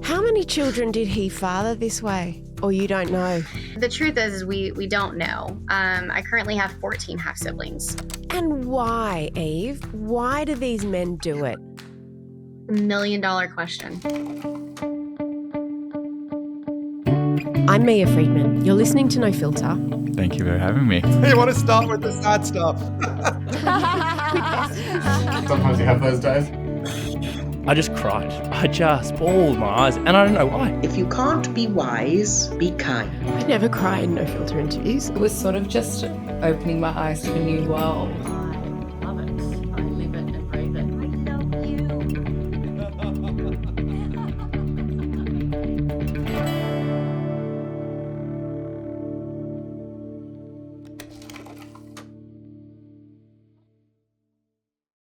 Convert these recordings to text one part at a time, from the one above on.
How many children did he father this way? Or you don't know? The truth is we don't know. I currently have 14 half-siblings. And why, Eve? Why do these men do it? $1 million question. I'm Mia Friedman. You're listening to No Filter. Thank you for having me. You want to start with the sad stuff? Sometimes you have those days. I just cried. I just bawled my eyes, and I don't know why. If you can't be wise, be kind. I never cry in No Filter interviews. It was sort of just opening my eyes to a new world. I love it. I live it and breathe it.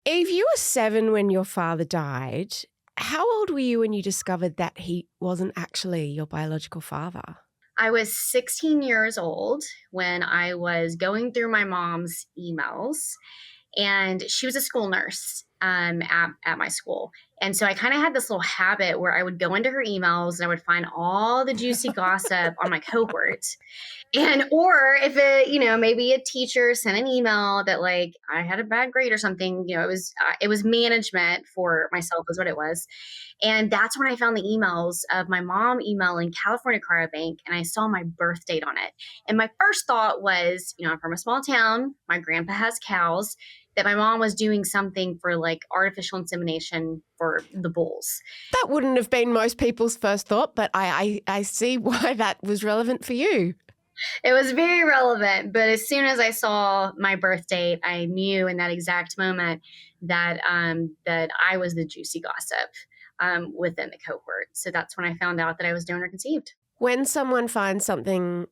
Eve, you were 7 when your father died. How old were you when you discovered that he wasn't actually your biological father? I was 16 years old when I was going through my mom's emails, and she was a school nurse at my school. And so I kind of had this little habit where I would go into her emails and I would find all the juicy gossip on my cohort. And, or if it, maybe a teacher sent an email that like I had a bad grade or something, it was management for myself is what it was. And that's when I found the emails of my mom emailing California Cryobank, and I saw my birth date on it. And my first thought was, I'm from a small town. My grandpa has cows, that my mom was doing something for like artificial insemination for the bulls. That wouldn't have been most people's first thought, but I see why that was relevant for you. It was very relevant, but as soon as I saw my birth date, I knew in that exact moment that that I was the juicy gossip within the cohort. So that's when I found out that I was donor conceived. When someone finds something,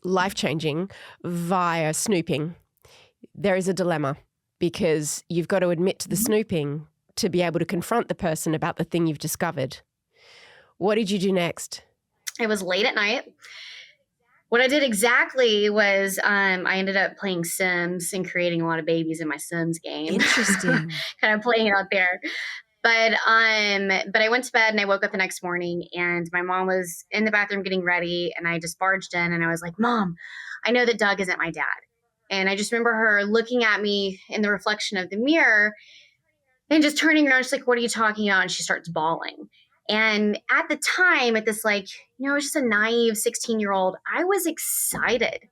life-changing via snooping, there is a dilemma because you've got to admit to the snooping to be able to confront the person about the thing you've discovered. What did you do next? It was late at night. What I did exactly was I ended up playing Sims and creating a lot of babies in my Sims game. Interesting. Kind of playing it out there. But I went to bed and I woke up the next morning and my mom was in the bathroom getting ready, and I just barged in and I was like, "Mom, I know that Doug isn't my dad." And I just remember her looking at me in the reflection of the mirror and just turning around. She's like, "What are you talking about?" And she starts bawling. And at the time, at this I was just a naive 16-year-old, I was excited.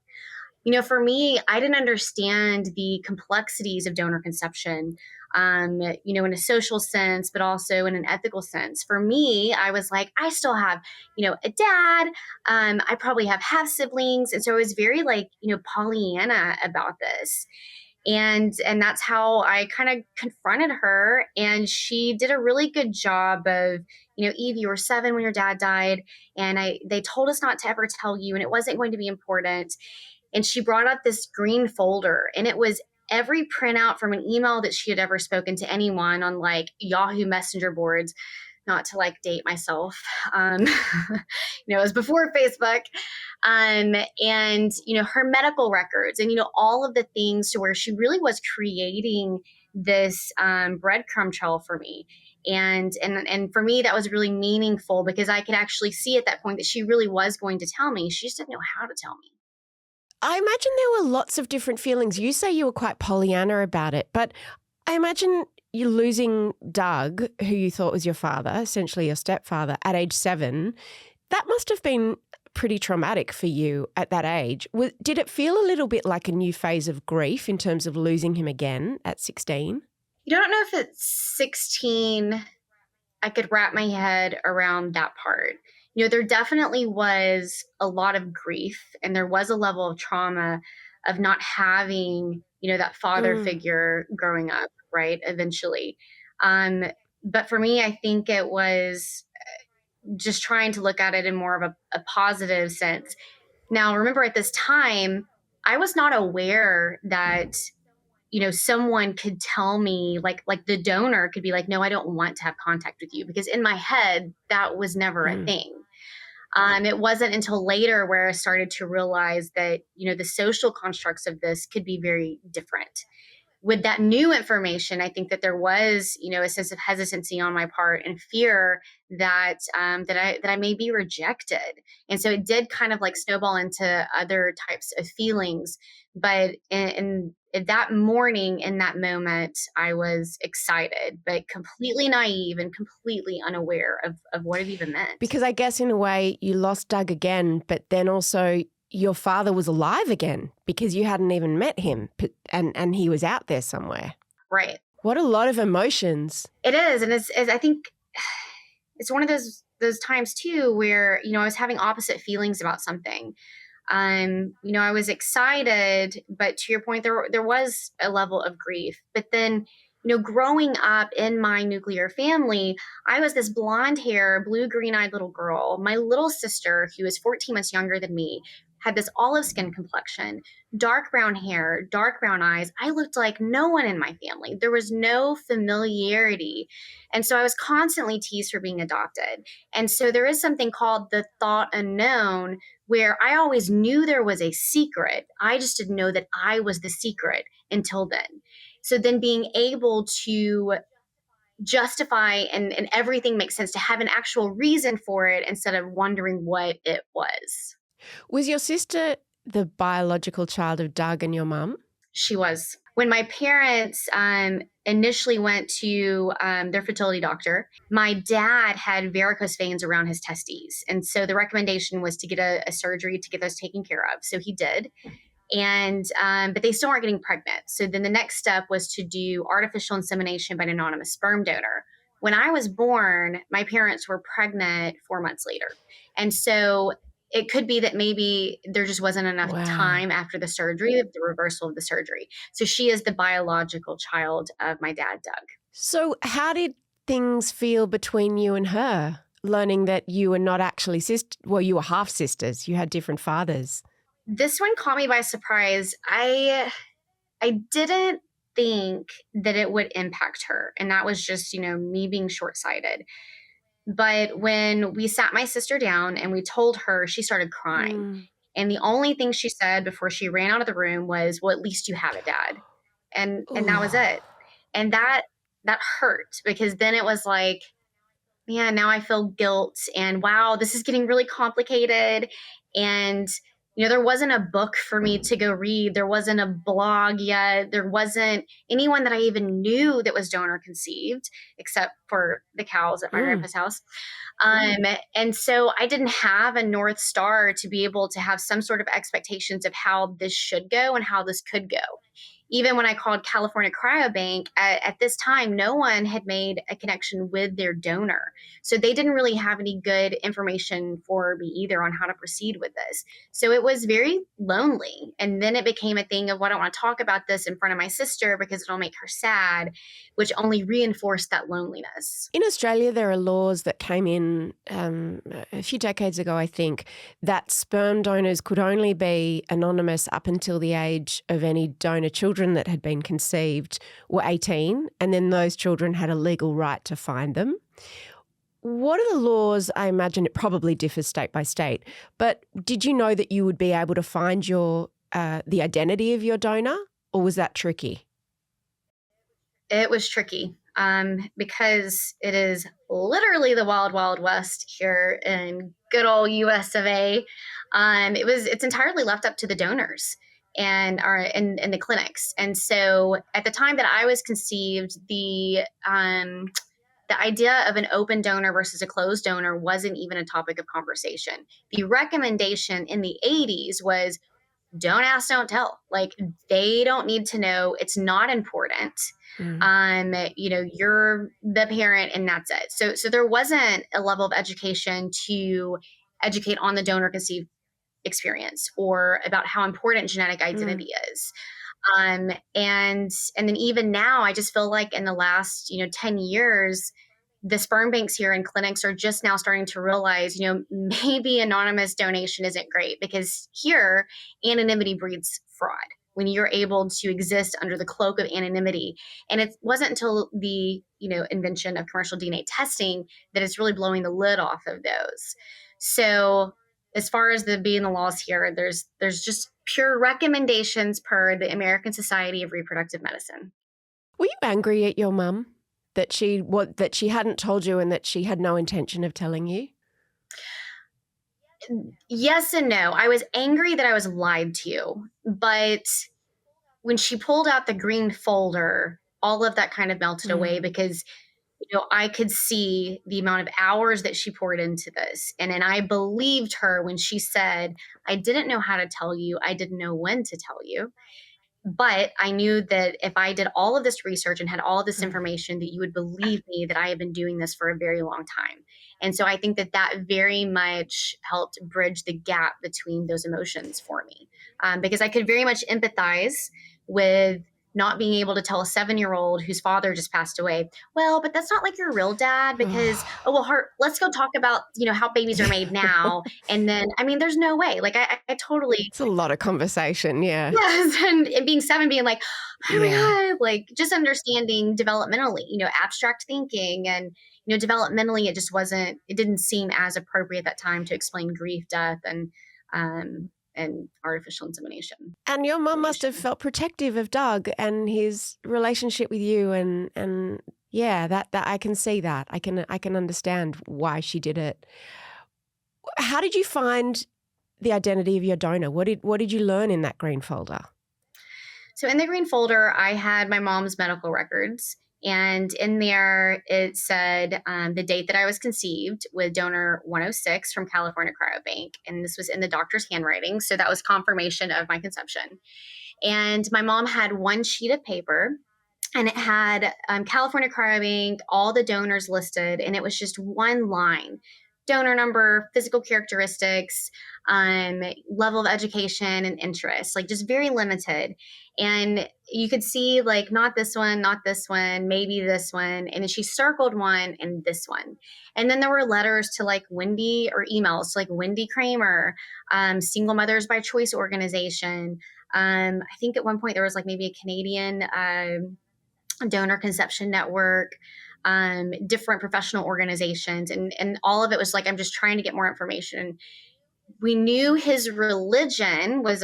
For me, I didn't understand the complexities of donor conception, in a social sense, but also in an ethical sense. For me, I was like, I still have, a dad. I probably have half siblings. And so I was very Pollyanna about this. And that's how I kind of confronted her. And she did a really good job of, Eve, you were 7 when your dad died. And they told us not to ever tell you, and it wasn't going to be important. And she brought out this green folder, and it was every printout from an email that she had ever spoken to anyone on Yahoo Messenger boards, not to date myself. It was before Facebook. And her medical records and, all of the things to where she really was creating this breadcrumb trail for me. And for me, that was really meaningful because I could actually see at that point that she really was going to tell me. She just didn't know how to tell me. I imagine there were lots of different feelings. You say you were quite Pollyanna about it, but I imagine you losing Doug, who you thought was your father, essentially your stepfather, at age 7. That must have been pretty traumatic for you at that age. Did it feel a little bit like a new phase of grief in terms of losing him again at 16? I don't know if at 16 I could wrap my head around that part. There definitely was a lot of grief, and there was a level of trauma of not having, that father figure growing up, right, eventually. But for me, I think it was just trying to look at it in more of a positive sense. Now, remember at this time, I was not aware that, someone could tell me like the donor could be like, "No, I don't want to have contact with you," because in my head, that was never a thing. It wasn't until later where I started to realize that, the social constructs of this could be very different. with that new information, I think that there was, a sense of hesitancy on my part and fear that that I may be rejected. And so it did kind of like snowball into other types of feelings. But in that morning, in that moment, I was excited, but completely naive and completely unaware of what it even meant. Because I guess in a way you lost Doug again, but then also your father was alive again because you hadn't even met him and he was out there somewhere. Right. What a lot of emotions. It is. And it's I think it's one of those times too where, I was having opposite feelings about something. I was excited, but to your point, there was a level of grief. But then, growing up in my nuclear family, I was this blonde hair, blue, green-eyed little girl. My little sister, who was 14 months younger than me, had this olive skin complexion, dark brown hair, dark brown eyes. I looked like no one in my family. There was no familiarity. And so I was constantly teased for being adopted. And so there is something called the thought unknown, where I always knew there was a secret. I just didn't know that I was the secret until then. So then being able to justify and everything makes sense, to have an actual reason for it instead of wondering what it was. Was your sister the biological child of Doug and your mum? She was. When my parents initially went to their fertility doctor, my dad had varicose veins around his testes. And so the recommendation was to get a surgery to get those taken care of. So he did. And but they still weren't getting pregnant. So then the next step was to do artificial insemination by an anonymous sperm donor. When I was born, my parents were pregnant 4 months later. And so it could be that maybe there just wasn't enough time after the surgery, the reversal of the surgery. So she is the biological child of my dad, Doug. So how did things feel between you and her, learning that you were not actually you were half sisters, you had different fathers? This one caught me by surprise. I didn't think that it would impact her. And that was just, me being short-sighted. But when we sat my sister down and we told her, she started crying. And the only thing she said before she ran out of the room was, well, at least you have a dad. And that was it. And that hurt, because then it was like, man, now I feel guilt and wow, this is getting really complicated. And there wasn't a book for me to go read. There wasn't a blog yet. There wasn't anyone that I even knew that was donor conceived, except for the cows at my grandpa's house. And so I didn't have a North Star to be able to have some sort of expectations of how this should go and how this could go. Even when I called California Cryobank, at this time, no one had made a connection with their donor. So they didn't really have any good information for me either on how to proceed with this. So it was very lonely. And then it became a thing of, well, I don't want to talk about this in front of my sister because it'll make her sad, which only reinforced that loneliness. In Australia, there are laws that came in a few decades ago, I think, that sperm donors could only be anonymous up until the age of any donor children that had been conceived were 18, and then those children had a legal right to find them. What are the laws? I imagine it probably differs state by state, but did you know that you would be able to find the identity of your donor, or was that tricky? It was tricky because it is literally the wild, wild west here in good old US of A. It's entirely left up to the donors and are in the clinics. And so at the time that I was conceived, the idea of an open donor versus a closed donor wasn't even a topic of conversation. The recommendation in the 80s was don't ask, don't tell. Like, they don't need to know. It's not important. You're the parent and that's it. So there wasn't a level of education to educate on the donor conceived experience or about how important genetic identity is. And then even now, I just feel like in the last, 10 years, the sperm banks here and clinics are just now starting to realize, maybe anonymous donation isn't great, because here anonymity breeds fraud when you're able to exist under the cloak of anonymity. And it wasn't until the, invention of commercial DNA testing that it's really blowing the lid off of those. So as far as being the laws here, there's just pure recommendations per the American Society of Reproductive Medicine. Were you angry at your mum that she hadn't told you and that she had no intention of telling you? Yes and no. I was angry that I was lied to, but when she pulled out the green folder, all of that kind of melted away because I could see the amount of hours that she poured into this. And I believed her when she said, I didn't know how to tell you. I didn't know when to tell you. But I knew that if I did all of this research and had all of this information, that you would believe me that I have been doing this for a very long time. And so I think that very much helped bridge the gap between those emotions for me, because I could very much empathize with not being able to tell a 7-year-old whose father just passed away, well, but that's not like your real dad because, let's go talk about, how babies are made now. And then, there's no way. Like I totally. It's a lot of conversation. Yeah. Yes. And being 7, being like, oh my God, like just understanding developmentally, abstract thinking and, developmentally, it didn't seem as appropriate at that time to explain grief, death, and artificial insemination. And your mum must have felt protective of Doug and his relationship with you, and that I can see that. I can understand why she did it. How did you find the identity of your donor? What did you learn in that green folder? So in the green folder, I had my mom's medical records. And in there, it said the date that I was conceived with donor 106 from California Cryobank. And this was in the doctor's handwriting. So that was confirmation of my conception. And my mom had one sheet of paper and it had California Cryobank, all the donors listed. And it was just one line: donor number, physical characteristics, level of education and interest, like just very limited. And you could see like, not this one, maybe this one. And then she circled one and this one. And then there were letters to like Wendy, or emails to like Wendy Kramer, Single Mothers by Choice organization. I think at one point there was like maybe a Canadian donor conception network, different professional organizations. And all of it was like, I'm just trying to get more information. We knew his religion was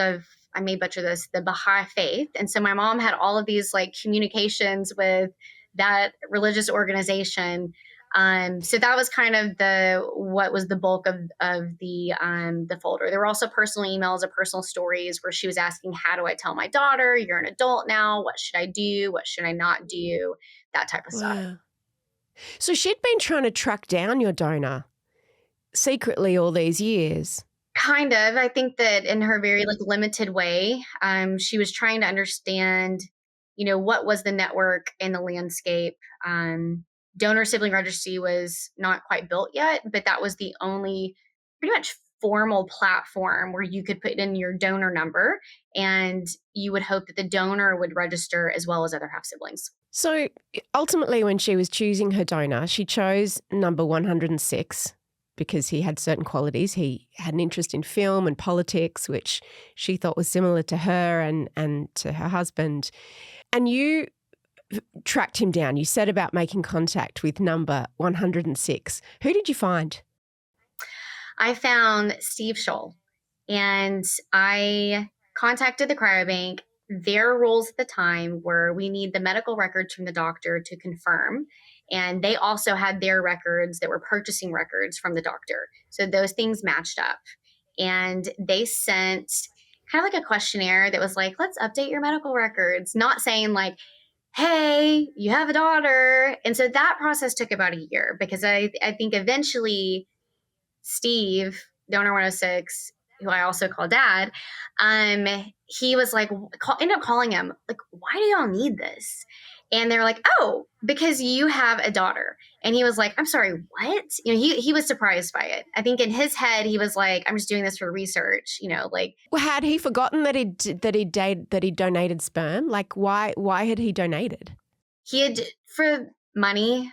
I may butcher this, the Baha'i faith. And so my mom had all of these like communications with that religious organization. So that was kind of what was the bulk of the folder. There were also personal emails of personal stories where she was asking, how do I tell my daughter, you're an adult now? What should I do? What should I not do? That type of stuff. So she'd been trying to track down your donor secretly all these years. Kind of. I think that in her very like limited way, she was trying to understand, what was the network and the landscape. Donor sibling registry was not quite built yet, but that was the only pretty much formal platform where you could put in your donor number and you would hope that the donor would register as well as other half siblings. So ultimately, when she was choosing her donor, she chose number 106 because he had certain qualities. He had an interest in film and politics, which she thought was similar to her and to her husband. And you tracked him down. You set about making contact with number 106. Who did you find? I found Steve Scholl, and I contacted the cryobank. Their rules at the time were we need the medical records from the doctor to confirm. And they also had their records that were purchasing records from the doctor. So those things matched up. And they sent kind of like a questionnaire that was like, let's update your medical records. Not saying like, hey, you have a daughter. And so that process took about a year because I think eventually Steve, donor 106, who I also call dad, he was like, ended up calling him, like, why do y'all need this? And they're like, oh, because you have a daughter. And he was like, I'm sorry, what? He was surprised by it. I think in his head, he was like, I'm just doing this for research, like. Well, had he forgotten that he donated sperm? Like, why had he donated? He had, for money.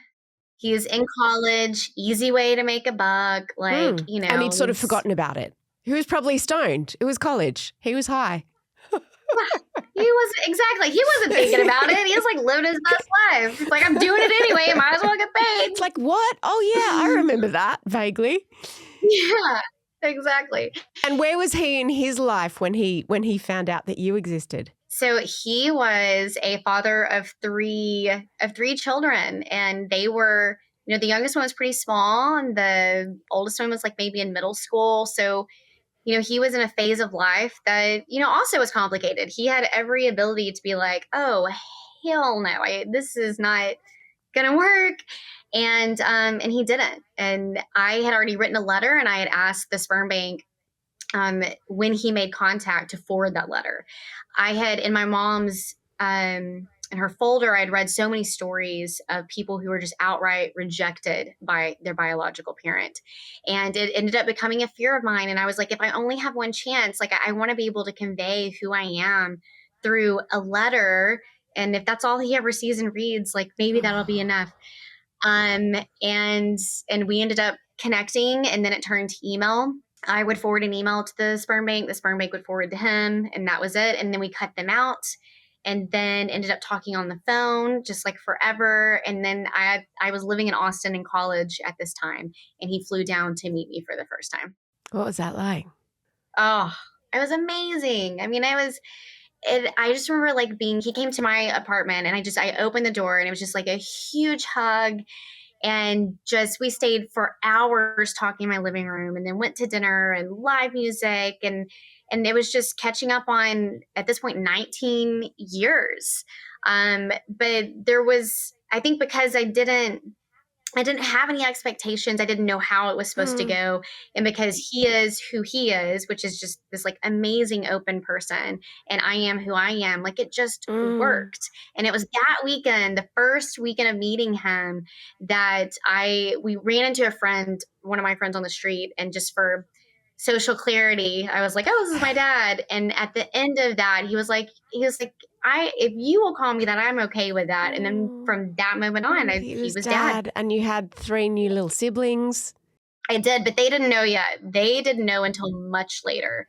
He was in college, easy way to make a buck, like, And he'd sort of forgotten about it. He was probably stoned. It was college. He was high. He wasn't thinking about it. He was like living his best life. He's like, I'm doing it anyway. Might as well get paid. It's like, what? Oh, yeah, I remember that vaguely. Yeah. Exactly. And where was he in his life when he found out that you existed? So he was a father of three children, and they were, the youngest one was pretty small, and the oldest one was like maybe in middle school. So, he was in a phase of life that, also was complicated. He had every ability to be like, oh, hell no, this is not gonna work. And he didn't. And I had already written a letter, and I had asked the sperm bank when he made contact to forward that letter. I had in my mom's in her folder, I'd read so many stories of people who were just outright rejected by their biological parent. And it ended up becoming a fear of mine. And I was like, if I only have one chance, like I want to be able to convey who I am through a letter. And if that's all he ever sees and reads, like maybe that'll be enough. And we ended up connecting, and then it turned to email. I would forward an email to the sperm bank would forward to him, and that was it. And then we cut them out, and then ended up talking on the phone just like forever. And then I was living in Austin in college at this time, and he flew down to meet me for the first time. What was that like? Oh, it was amazing. I mean, I just remember like he came to my apartment, and I opened the door, and it was just like a huge hug. And we stayed for hours talking in my living room, and then went to dinner and live music. And it was just catching up on, at this point, 19 years. But there was, I think because I didn't have any expectations. I didn't know how it was supposed to go. And because he is who he is, which is just this like amazing open person, and I am who I am, like it just worked. And it was that weekend, the first weekend of meeting him, that we ran into one of my friends on the street, and just for social clarity, I was like, oh, this is my dad. And at the end of that, he was like, if you will call me that, I'm okay with that. And then from that moment on, he was dad. And you had 3 new little siblings. I did, but they didn't know yet. They didn't know until much later.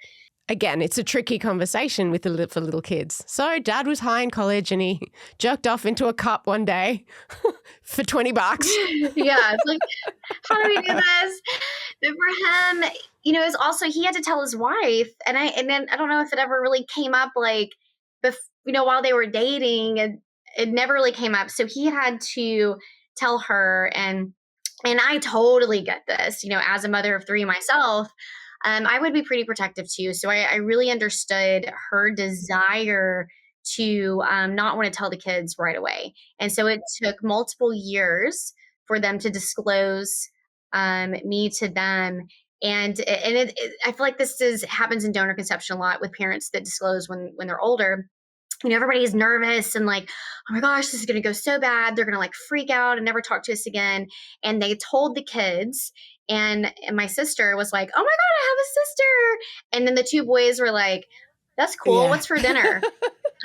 Again, it's a tricky conversation for little kids. So dad was high in college, and he jerked off into a cup one day for $20. Yeah, it's like, how do we do this? But for him, it was also, he had to tell his wife, and then I don't know if it ever really came up, like, while they were dating, it never really came up. So he had to tell her, and I totally get this, as a mother of 3 myself, I would be pretty protective too. So I really understood her desire to not want to tell the kids right away. And so it took multiple years for them to disclose me to them. And I feel like this happens in donor conception a lot with parents that disclose when they're older. Everybody's nervous and like, oh my gosh, this is going to go so bad. They're going to like freak out and never talk to us again. And they told the kids, and my sister was like, oh my God, I have a sister. And then the 2 boys were like, that's cool. Yeah. What's for dinner?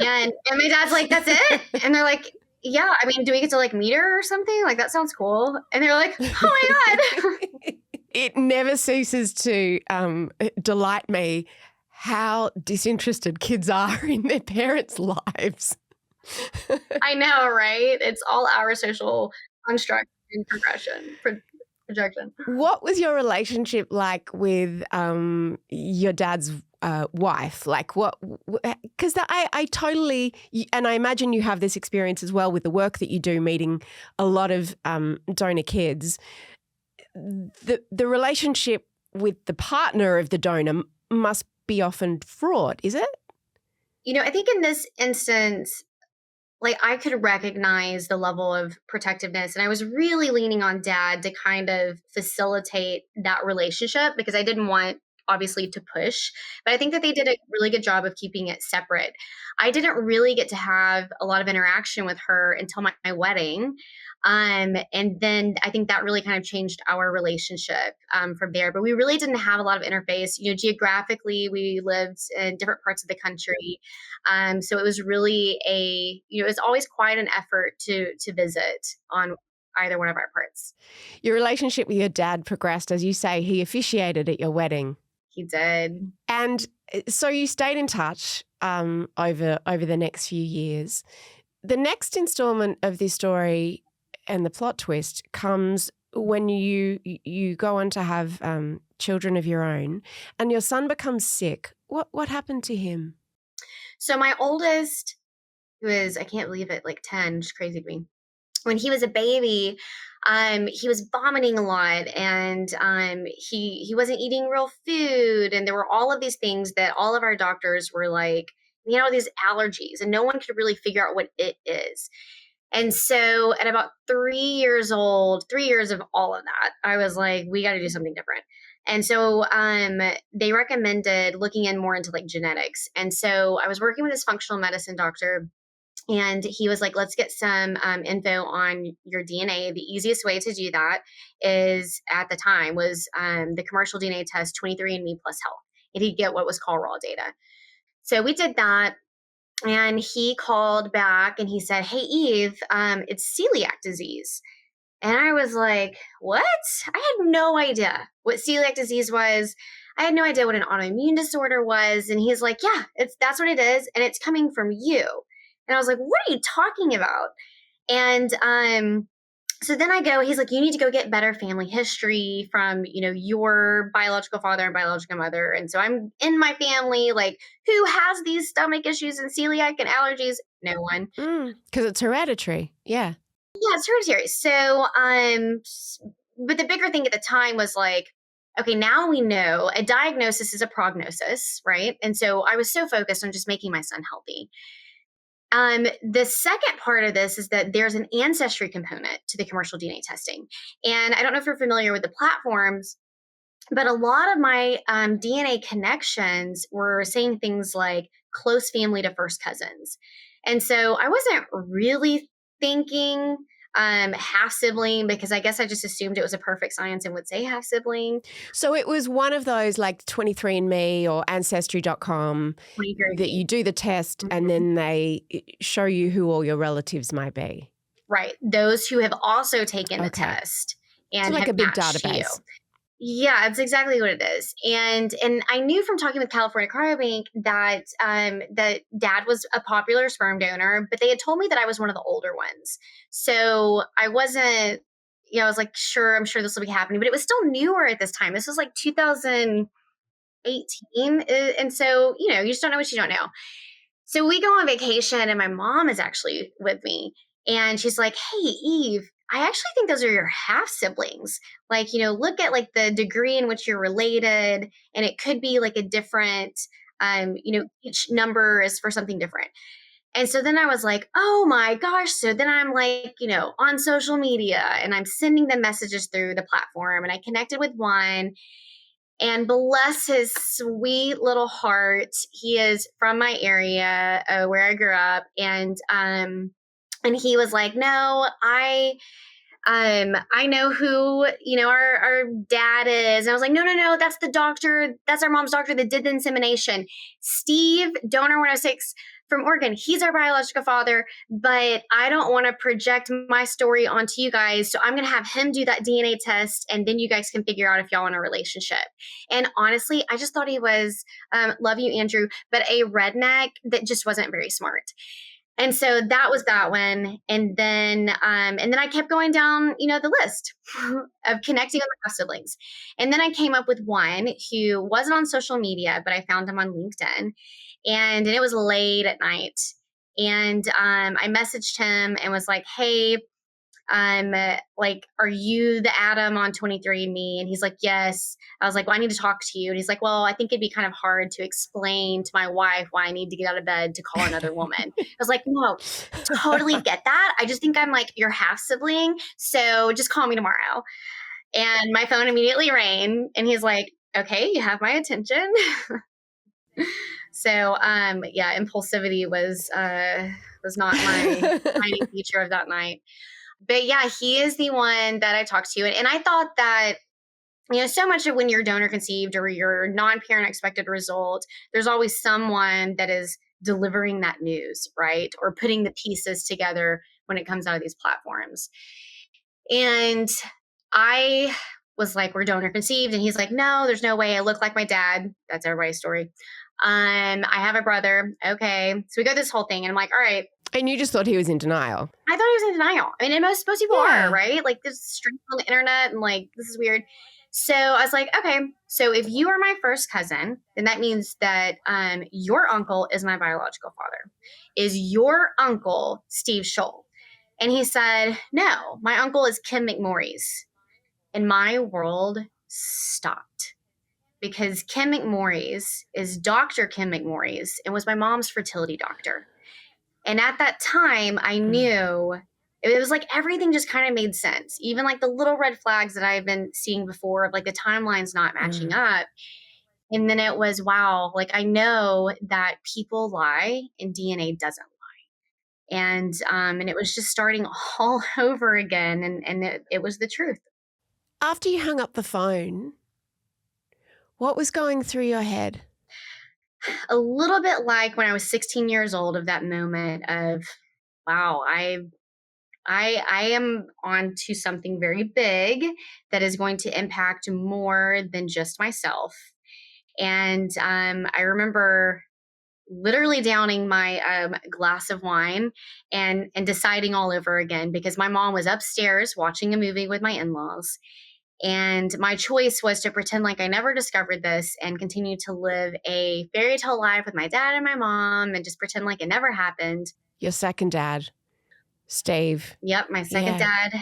and my dad's like, that's it. And they're like, yeah, I mean, do we get to like meet her or something? Like, that sounds cool. And they're like, oh my God. It never ceases to delight me how disinterested kids are in their parents' lives. I know, right? It's all our social construct and projection. What was your relationship like with your dad's wife? Like what? Because I totally, and I imagine you have this experience as well with the work that you do, meeting a lot of donor kids. The relationship with the partner of the donor must be often fraught, is it? I think in this instance, like I could recognize the level of protectiveness, and I was really leaning on dad to kind of facilitate that relationship, because I didn't want, obviously, to push, but I think that they did a really good job of keeping it separate. I didn't really get to have a lot of interaction with her until my wedding. And then I think that really kind of changed our relationship from there. But we really didn't have a lot of interface. Geographically, we lived in different parts of the country. So it was really it was always quite an effort to visit on either one of our parts. Your relationship with your dad progressed, as you say, he officiated at your wedding. He did. And so you stayed in touch over the next few years. The next installment of this story and the plot twist comes when you go on to have children of your own, and your son becomes sick. What happened to him? So my oldest, who is, I can't believe it, like 10, just crazy to me. When he was a baby, he was vomiting a lot, and he wasn't eating real food, and there were all of these things that all of our doctors were like, these allergies, and no one could really figure out what it is. And so at about 3 years old, 3 years of all of that, I was like, we got to do something different. And so they recommended looking in more into like genetics. And so I was working with this functional medicine doctor, and he was like, let's get some info on your DNA. The easiest way to do that is, at the time, was the commercial DNA test 23andMe plus Health. And he'd get what was called raw data. So we did that. And he called back and he said, hey, Eve, it's celiac disease. And I was like, what? I had no idea what celiac disease was. I had no idea what an autoimmune disorder was. And he's like, yeah, that's what it is. And it's coming from you. And I was like, what are you talking about? And so then he's like, you need to go get better family history from, your biological father and biological mother. And so I'm in my family, like, who has these stomach issues and celiac and allergies? No one. Because it's hereditary. Yeah. Yeah, it's hereditary. So, but the bigger thing at the time was like, okay, now we know a diagnosis is a prognosis, right? And so I was so focused on just making my son healthy. The second part of this is that there's an ancestry component to the commercial DNA testing. And I don't know if you're familiar with the platforms, but a lot of my DNA connections were saying things like close family to first cousins. And so I wasn't really thinking half sibling, because I guess I just assumed it was a perfect science and would say half sibling. So it was one of those like 23andMe or Ancestry.com that you do the test and then they show you who all your relatives might be. Right. Those who have also taken the test and so like have a big matched database. you. Yeah, it's exactly what it is. And I knew from talking with California Cryobank that that dad was a popular sperm donor, but they had told me that I was one of the older ones. So I wasn't, I was like, sure, I'm sure this will be happening, but it was still newer at this time. This was like 2018. And so, you just don't know what you don't know. So we go on vacation and my mom is actually with me, and she's like, hey, Eve, I actually think those are your half siblings. Like, look at like the degree in which you're related, and it could be like a different, each number is for something different. And so then I was like, oh my gosh. So then I'm like, on social media, and I'm sending them messages through the platform, and I connected with one, and bless his sweet little heart, he is from my area where I grew up. And he was like, no, I know who, our dad is. And I was like, no, that's the doctor. That's our mom's doctor that did the insemination. Steve, donor 106 from Oregon. He's our biological father, but I don't want to project my story onto you guys. So I'm going to have him do that DNA test, and then you guys can figure out if y'all want a relationship. And honestly, I just thought he was, love you, Andrew, but a redneck that just wasn't very smart. And so that was that one. And then I kept going down, the list of connecting with my siblings. And then I came up with one who wasn't on social media, but I found him on LinkedIn, and it was late at night. And I messaged him and was like, hey, are you the Adam on 23andMe? And he's like, yes. I was like, well, I need to talk to you. And he's like, well, I think it'd be kind of hard to explain to my wife why I need to get out of bed to call another woman. I was like, no, totally get that. I just think I'm like your half sibling. So just call me tomorrow. And my phone immediately rang, and he's like, okay, you have my attention. So, impulsivity was not my defining feature of that night. But yeah, he is the one that I talked to. And I thought that, so much of when you're donor conceived or your non-parent expected result, there's always someone that is delivering that news, right? Or putting the pieces together when it comes out of these platforms. And I was like, we're donor conceived. And he's like, no, there's no way. I look like my dad. That's everybody's story. I have a brother. Okay. So we go this whole thing and I'm like, all right. And you just thought he was in denial. I thought he was in denial. I mean, and most people Yeah. are, right? Like there's strength on the internet and like, this is weird. So I was like, okay, so if you are my first cousin, then that means that your uncle is my biological father. Is your uncle Steve Scholl? And he said, no, my uncle is Kim McMorris. And my world stopped because Kim McMorris is Dr. Kim McMorris and was my mom's fertility doctor. And at that time, I knew it was like everything just kind of made sense. Even like the little red flags that I've been seeing before of like the timelines not matching up. And then it was, wow, like I know that people lie and DNA doesn't lie. And it was just starting all over again. And it was the truth. After you hung up the phone, what was going through your head? A little bit like when I was 16 years old, of that moment of, wow, I am on to something very big that is going to impact more than just myself. And I remember literally downing my glass of wine and deciding all over again because my mom was upstairs watching a movie with my in-laws. And my choice was to pretend like I never discovered this and continue to live a fairy tale life with my dad and my mom and just pretend like it never happened. Your second dad, Steve. Yep, my second dad.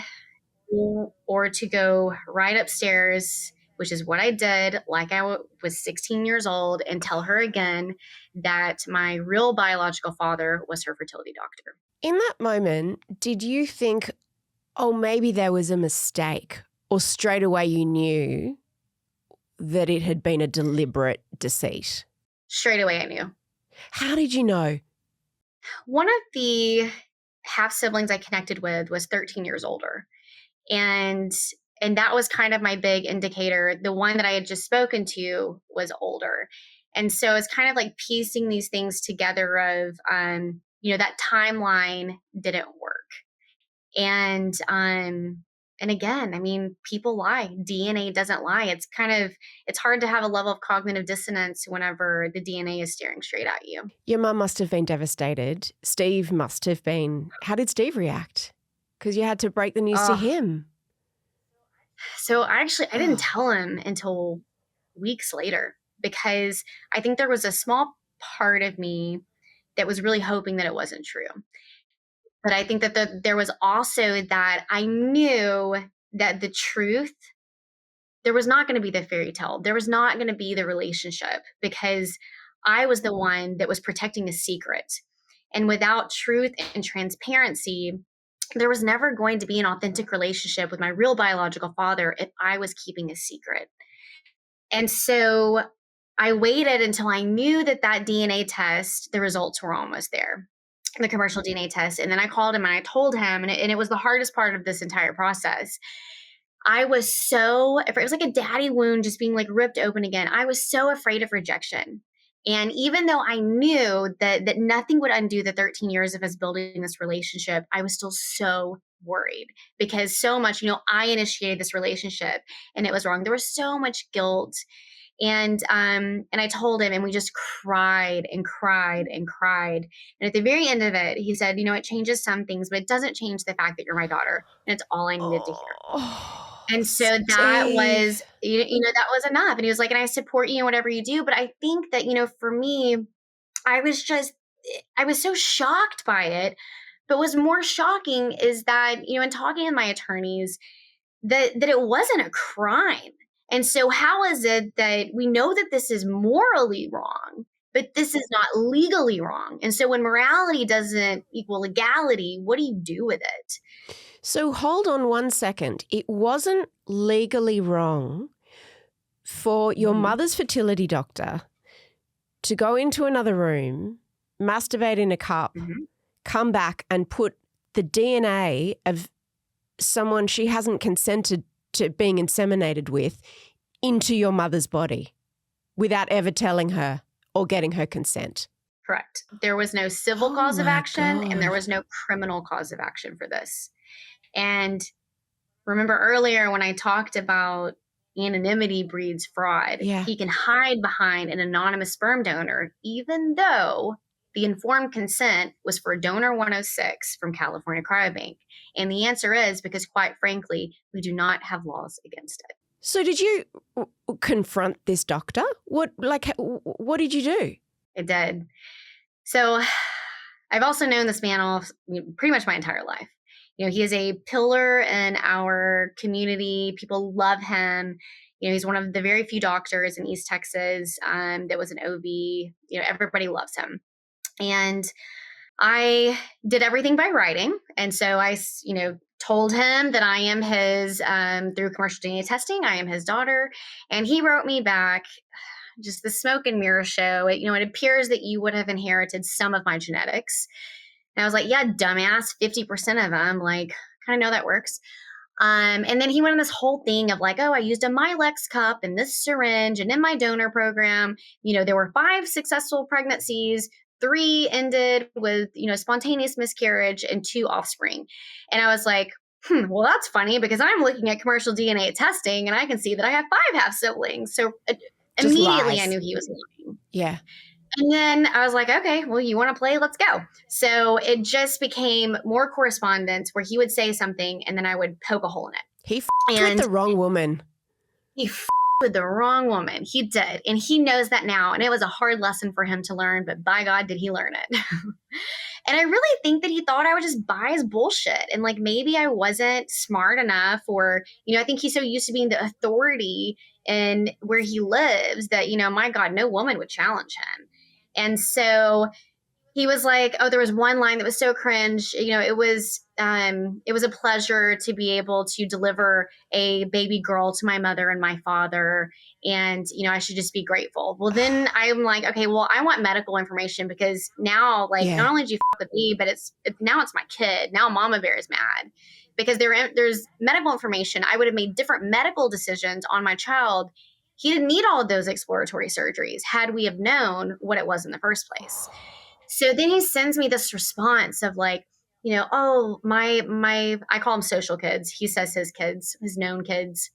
Or to go right upstairs, which is what I did, like I was 16 years old, and tell her again that my real biological father was her fertility doctor. In that moment, did you think, oh, maybe there was a mistake? Or straight away you knew that it had been a deliberate deceit? Straight away I knew. How did you know? One of the half siblings I connected with was 13 years older. And that was kind of my big indicator. The one that I had just spoken to was older. And so it's kind of like piecing these things together of, that timeline didn't work. And again, I mean, people lie. DNA doesn't lie. It's hard to have a level of cognitive dissonance whenever the DNA is staring straight at you. Your mum must have been devastated. Steve must have been. How did Steve react? Because you had to break the news to him. So I didn't tell him until weeks later because I think there was a small part of me that was really hoping that it wasn't true. But I think that there was also that I knew that the truth, there was not going to be the fairy tale. There was not going to be the relationship because I was the one that was protecting a secret. And without truth and transparency, there was never going to be an authentic relationship with my real biological father if I was keeping a secret. And so I waited until I knew that DNA test, the results were almost there. The commercial DNA test. And then I called him and I told him, and it was the hardest part of this entire process. I was so afraid. It was like a daddy wound just being like ripped open again. I was so afraid of rejection. And even though I knew that nothing would undo the 13 years of us building this relationship, I was still so worried because so much, I initiated this relationship and it was wrong. There was so much guilt. And I told him, and we just cried and cried and cried. And at the very end of it, he said, it changes some things, but it doesn't change the fact that you're my daughter. And it's all I needed to hear. And so that was, that was enough. And he was like, and I support you in whatever you do. But I think that, for me, I was so shocked by it. But what's more shocking is that, in talking to my attorneys, that it wasn't a crime. And so how is it that we know that this is morally wrong, but this is not legally wrong? And so when morality doesn't equal legality, what do you do with it? So hold on one second. It wasn't legally wrong for your mother's fertility doctor to go into another room, masturbate in a cup, come back and put the DNA of someone she hasn't consented to being inseminated with into your mother's body without ever telling her or getting her consent. Correct. There was no civil cause of action and there was no criminal cause of action for this. And remember earlier when I talked about anonymity breeds fraud. Yeah. He can hide behind an anonymous sperm donor, even though the informed consent was for donor 106 from California Cryobank. And the answer is because, quite frankly, we do not have laws against it. So did you confront this doctor? What did you do? It did. So I've also known this man all pretty much my entire life. He is a pillar in our community. People love him. He's one of the very few doctors in East Texas that was an OB. Everybody loves him. And I did everything by writing. And so I, told him that I am his, through commercial DNA testing, I am his daughter. And he wrote me back, just the smoke and mirror show. It appears that you would have inherited some of my genetics. And I was like, yeah, dumbass, 50% of them. Like, kind of know that works. And then he went on this whole thing of like, oh, I used a Milex cup and this syringe. And in my donor program, there were 5 successful pregnancies. 3 ended with, spontaneous miscarriage and 2 offspring. And I was like, well, that's funny because I'm looking at commercial DNA testing and I can see that I have 5 half siblings. So immediately I knew he was lying. Yeah. And then I was like, okay, well, you want to play? Let's go. So it just became more correspondence where he would say something and then I would poke a hole in it. He with the wrong woman. He with the wrong woman. He did. And he knows that now. And it was a hard lesson for him to learn, but by God, did he learn it. And I really think that he thought I would just buy his bullshit. And like, maybe I wasn't smart enough or, I think he's so used to being the authority in where he lives that, my God, no woman would challenge him. And so he was like, oh, there was one line that was so cringe. It was a pleasure to be able to deliver a baby girl to my mother and my father. And, I should just be grateful. Well, then I'm like, okay, well, I want medical information because now, like, not only did you f with me, but now it's my kid. Now Mama Bear is mad because there's medical information. I would have made different medical decisions on my child. He didn't need all of those exploratory surgeries had we have known what it was in the first place. So then he sends me this response of like, oh, my, I call them social kids. He says his kids, his known kids,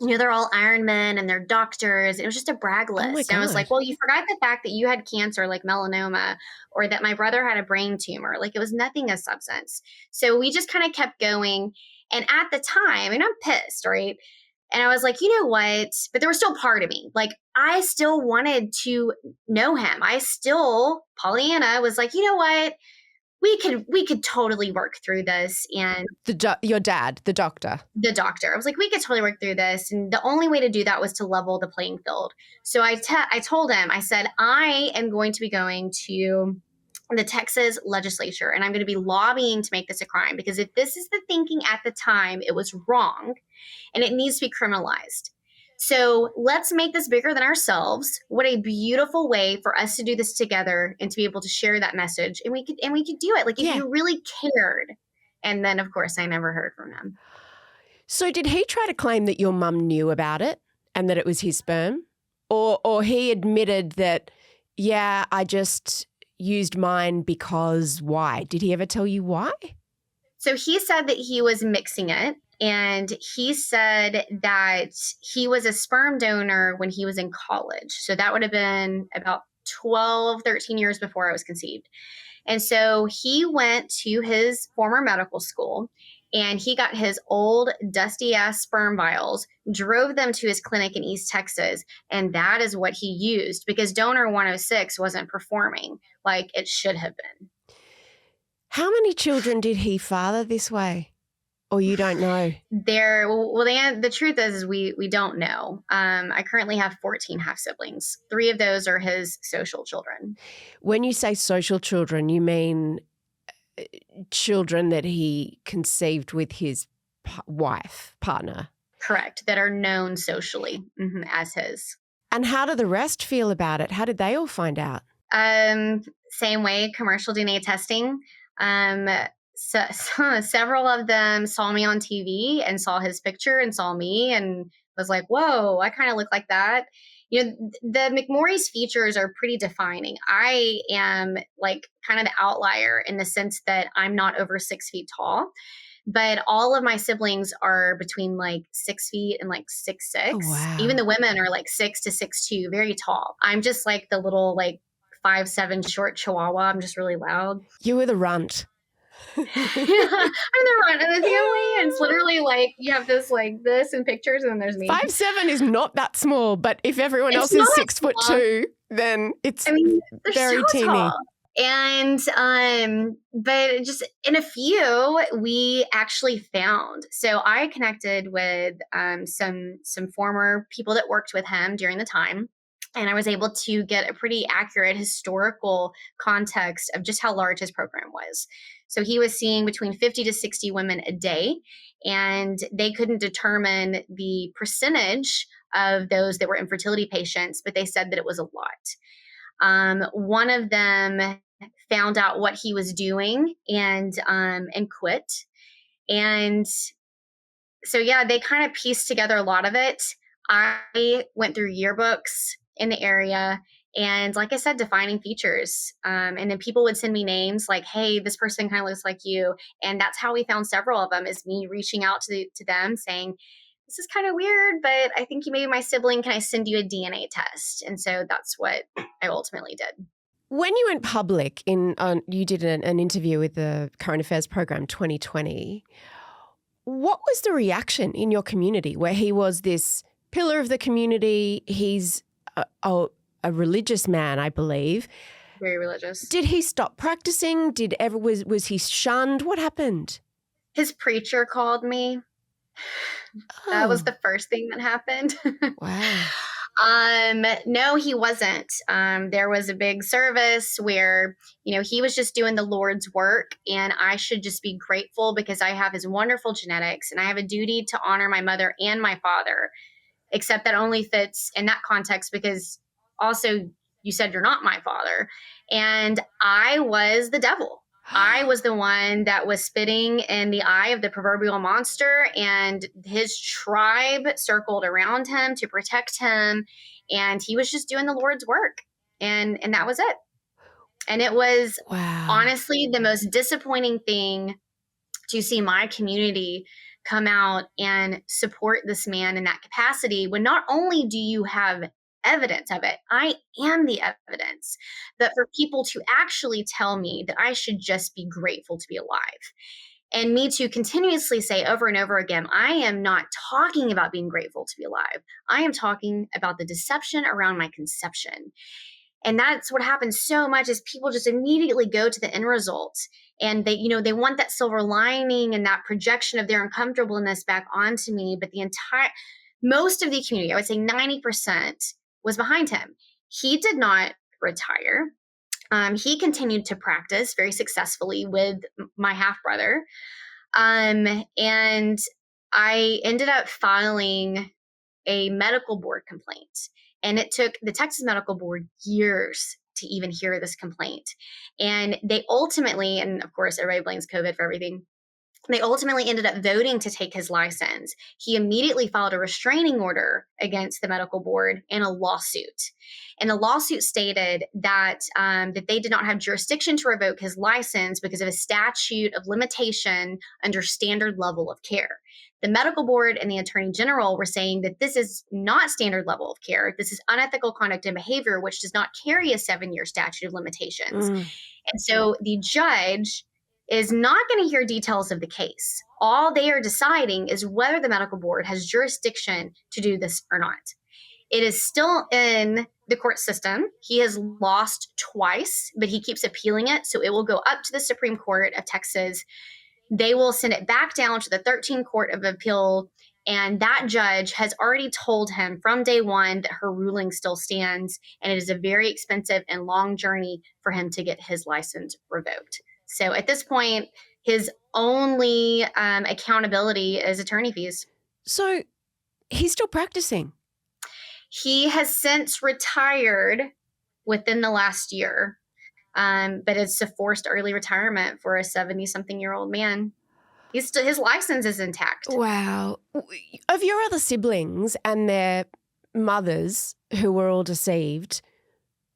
they're all Ironmen and they're doctors. It was just a brag list. And I was like, well, you forgot the fact that you had cancer like melanoma or that my brother had a brain tumor. Like it was nothing of substance. So we just kind of kept going. And at the time, and I'm pissed, right? And I was like, you know what? But there was still part of me. Like, I still wanted to know him. Pollyanna was like, you know what? We could totally work through this. And your dad, the doctor. The doctor. I was like, we could totally work through this. And the only way to do that was to level the playing field. So I told him, I said, I am going to be going to the Texas legislature and I'm going to be lobbying to make this a crime because if this is the thinking at the time, it was wrong and it needs to be criminalized. So let's make this bigger than ourselves. What a beautiful way for us to do this together and to be able to share that message. And we could do it. Like if you really cared. And then of course I never heard from him. So did he try to claim that your mum knew about it and that it was his sperm? Or he admitted that, yeah, I just used mine because why? Did he ever tell you why? So he said that he was mixing it. And he said that he was a sperm donor when he was in college. So that would have been about 12, 13 years before I was conceived. And so he went to his former medical school and he got his old dusty ass sperm vials, drove them to his clinic in East Texas. And that is what he used because donor 106 wasn't performing like it should have been. How many children did he father this way? Or you don't know? The truth is we don't know. I currently have 14 half siblings. 3 of those are his social children. When you say social children, you mean children that he conceived with his partner? Correct. That are known socially as his. And how do the rest feel about it? How did they all find out? Same way, commercial DNA testing. So several of them saw me on TV and saw his picture and saw me and was like, whoa, I kind of look like that. The McMorris features are pretty defining. I am like kind of the outlier in the sense that I'm not over 6 feet tall. But all of my siblings are between like 6 feet and like 6'6". Oh, wow. Even the women are like 6 to 6'2", very tall. I'm just like the little like 5'7" short chihuahua. I'm just really loud. You were the runt. I'm the runt of the family. And it's literally like you have this like this in pictures, and then there's me. 5'7" is not that small, but if everyone It's else is not 6'2", then it's I mean, they're very so teeny. tall. And but just in a few we actually found. So I connected with some former people that worked with him during the time, and I was able to get a pretty accurate historical context of just how large his program was. So he was seeing between 50 to 60 women a day, and they couldn't determine the percentage of those that were infertility patients, but they said that it was a lot. One of them found out what he was doing and quit. And so, yeah, they kind of pieced together a lot of it. I went through yearbooks in the area and, like I said, defining features. And then people would send me names like, hey, this person kind of looks like you. And that's how we found several of them, is me reaching out to them saying, this is kind of weird, but I think you may be my sibling. Can I send you a DNA test? And so that's what I ultimately did. When you went public you did an interview with the Current Affairs program 2020, what was the reaction in your community where he was this pillar of the community? He's a religious man, I believe. Very religious. Did he stop practicing? Was he shunned? What happened? His preacher called me. That was the first thing that happened. Wow. No, he wasn't. There was a big service where, he was just doing the Lord's work, and I should just be grateful because I have his wonderful genetics and I have a duty to honor my mother and my father, except that only fits in that context because also you said you're not my father. And I was the devil. I was the one that was spitting in the eye of the proverbial monster, and his tribe circled around him to protect him. And he was just doing the Lord's work. And that was it. And it was honestly the most disappointing thing to see my community come out and support this man in that capacity, when not only do you have evidence of it, I am the evidence, but for people to actually tell me that I should just be grateful to be alive, and me to continuously say over and over again, I am not talking about being grateful to be alive. I am talking about the deception around my conception. And that's what happens so much, is people just immediately go to the end result, and they want that silver lining and that projection of their uncomfortableness back onto me. But most of the community, I would say 90%, was behind him. He did not retire. He continued to practice very successfully with my half brother. And I ended up filing a medical board complaint. And it took the Texas Medical Board years to even hear this complaint. And they ultimately, and of course, everybody blames COVID for everything, they ultimately ended up voting to take his license. He immediately filed a restraining order against the medical board and a lawsuit. And the lawsuit stated that that they did not have jurisdiction to revoke his license because of a statute of limitation under standard level of care. The medical board and the attorney general were saying that this is not standard level of care. This is unethical conduct and behavior, which does not carry a 7-year statute of limitations. And so the judge is not going to hear details of the case. All they are deciding is whether the medical board has jurisdiction to do this or not. It is still in the court system. He has lost twice, but he keeps appealing it. So it will go up to the Supreme Court of Texas. They will send it back down to the 13th Court of Appeal. And that judge has already told him from day one that her ruling still stands. And it is a very expensive and long journey for him to get his license revoked. So at this point, his only accountability is attorney fees. So he's still practicing? He has since retired within the last year, but it's a forced early retirement for a 70-something-year-old man. His license is intact. Wow. Of your other siblings and their mothers who were all deceived,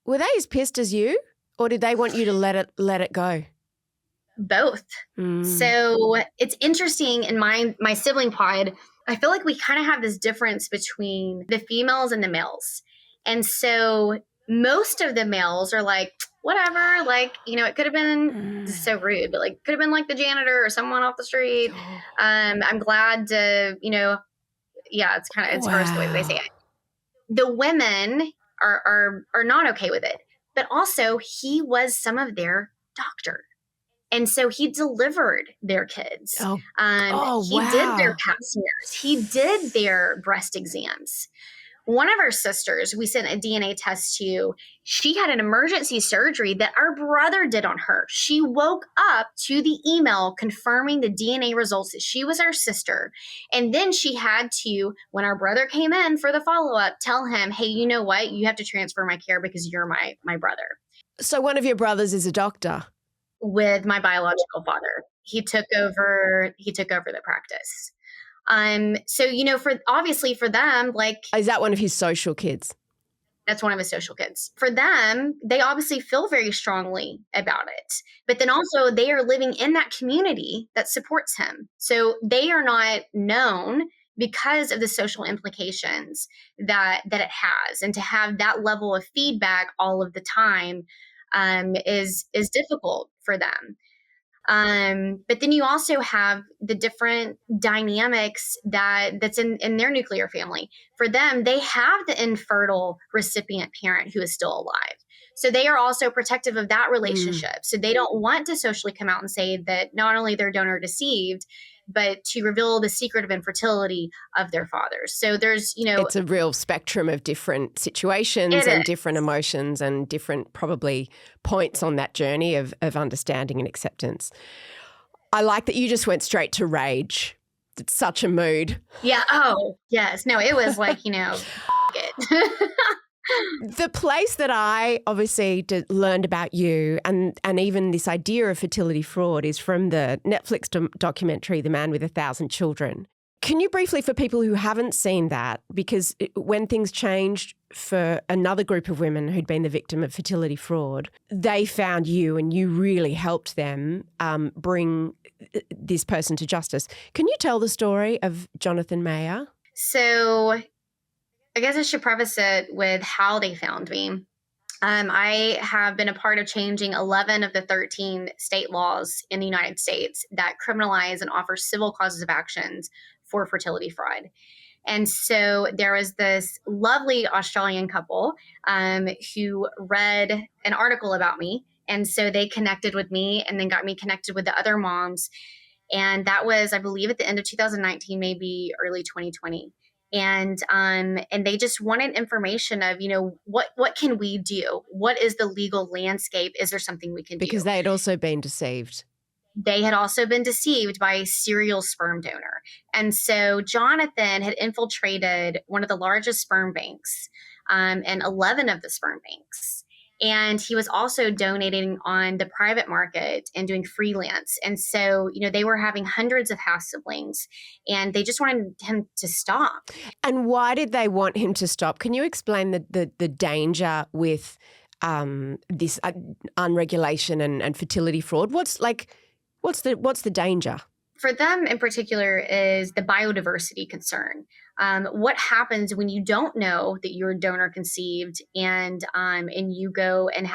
were they as pissed as you, or did they want you to let it go? Both. So it's interesting in my sibling pod, I feel like we kind of have this difference between the females and the males. And so most of the males are like, whatever, like, it could have been, this is so rude, but like, could have been like the janitor or someone off the street. I'm glad to, yeah, it's gross the way they say it. The women are not okay with it, but also he was some of their doctor. And so he delivered their kids. He did their pap smears. He did their breast exams. One of our sisters, we sent a DNA test to. She had an emergency surgery that our brother did on her. She woke up to the email confirming the DNA results that she was our sister. And then she had to, when our brother came in for the follow-up, tell him, hey, you know what? You have to transfer my care because you're my brother. So one of your brothers is a doctor? With my biological father. He took over the practice. So, for them, like, is that one of his social kids? That's one of his social kids. For them, they obviously feel very strongly about it. But then also they are living in that community that supports him. So they are not known because of the social implications that it has. And to have that level of feedback all of the time is difficult for them. But then you also have the different dynamics that's in their nuclear family. For them, they have the infertile recipient parent who is still alive. So they are also protective of that relationship. So they don't want to socially come out and say that not only they're donor deceived, but to reveal the secret of infertility of their fathers. So there's, it's a real spectrum of different situations and different emotions and different probably points on that journey of understanding and acceptance. I like that you just went straight to rage. It's such a mood. Yeah. Oh, yes. No, it was like, it. The place that I obviously learned about you and even this idea of fertility fraud is from the Netflix documentary, The Man with 1,000 Children. Can you briefly, for people who haven't seen that, because when things changed for another group of women who'd been the victim of fertility fraud, they found you and you really helped them bring this person to justice. Can you tell the story of Jonathan Mayer? So I guess I should preface it with how they found me. I have been a part of changing 11 of the 13 state laws in the United States that criminalize and offer civil causes of actions for fertility fraud. And so there was this lovely Australian couple who read an article about me. And so they connected with me and then got me connected with the other moms. And that was, I believe, at the end of 2019, maybe early 2020. And they just wanted information of, what can we do? What is the legal landscape? Is there something we can do? Because they had also been deceived. They had also been deceived by a serial sperm donor. And so Jonathan had infiltrated one of the largest sperm banks and 11 of the sperm banks. And he was also donating on the private market and doing freelance. And so, they were having hundreds of half siblings and they just wanted him to stop. And why did they want him to stop? Can you explain the danger with this unregulation and fertility fraud? What's the danger? For them in particular is the biodiversity concern. What happens when you don't know that you're donor conceived and you go and